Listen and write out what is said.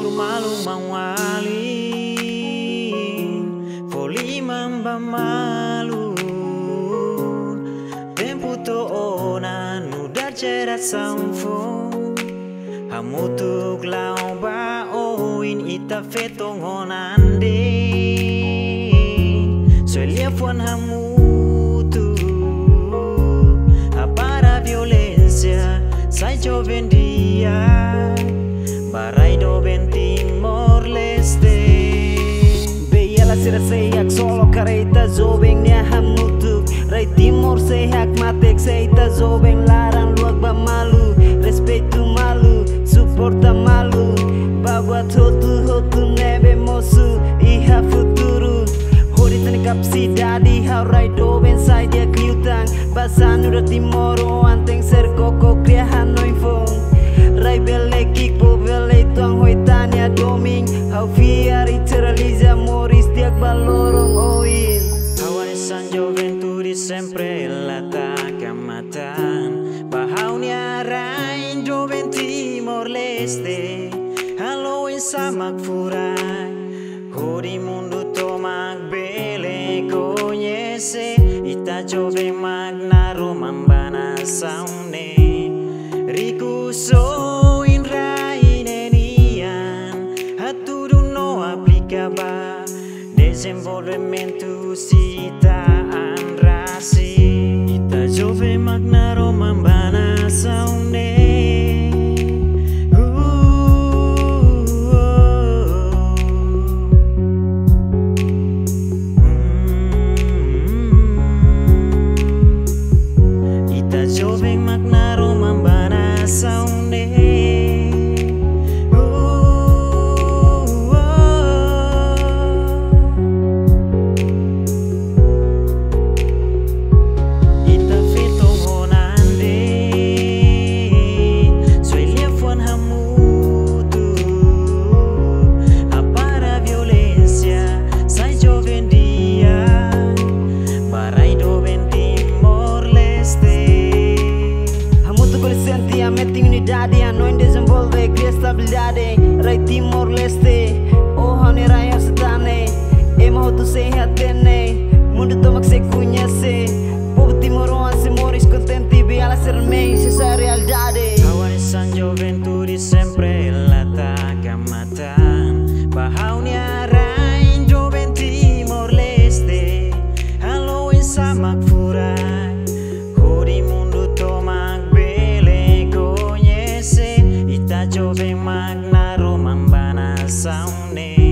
Pur malu mawalin Foli mamba malu Tempo to onan Nudar cerat samfo Hamutuk lau ba oin Ita fetong onande Soelia fuan hamutu Para violencia Sai joven dia Barai do ben Timor Leste Beyala sira seyak solo kareta zobeng nia hamutuk Rai Timor sehak matek seita zobeng larang luak ba malu Respetu malu, suporta malu Babuat hotu nebe mosu Iha futuru Hori tenikap si dadi hau rai do ben sai dia kriutang Basan udah Timoro anteng serkoko kria hanoi fong Rai bele kikpo bele tuang hoi tanya doming Hau fiari teraliza moris tiak balorong oin Hawane San Gioventuri sempre lata kamatan Bahaunya rai Joven Timor Leste Halloween samak furai Hori mundu tomak bele konyese Ita jove magna romambana saune Riku so in rainenian Haturu no aplicaba Desenvolvimento sita andrasi Ita jove magna romambana saune Jovem magna romambana saune Ita fetong honande Soelia fuan hamutu Apara violencia Sai joven dia Barai do ben Timor Leste Sentia meeting unidade Ano em desenvolver cria estabilidade Rai Timor Leste Oh hane raya setane Ema hotu se hatene Mundo tomak se conhece Povo Timoroan se moris contente Biala ser main esa realidade Hawane San Gioventuri sempre lata kamatan Bahaunya rai Joven Timor Leste Halloween samak furai Hori mundu tomak Jove magna romambana saune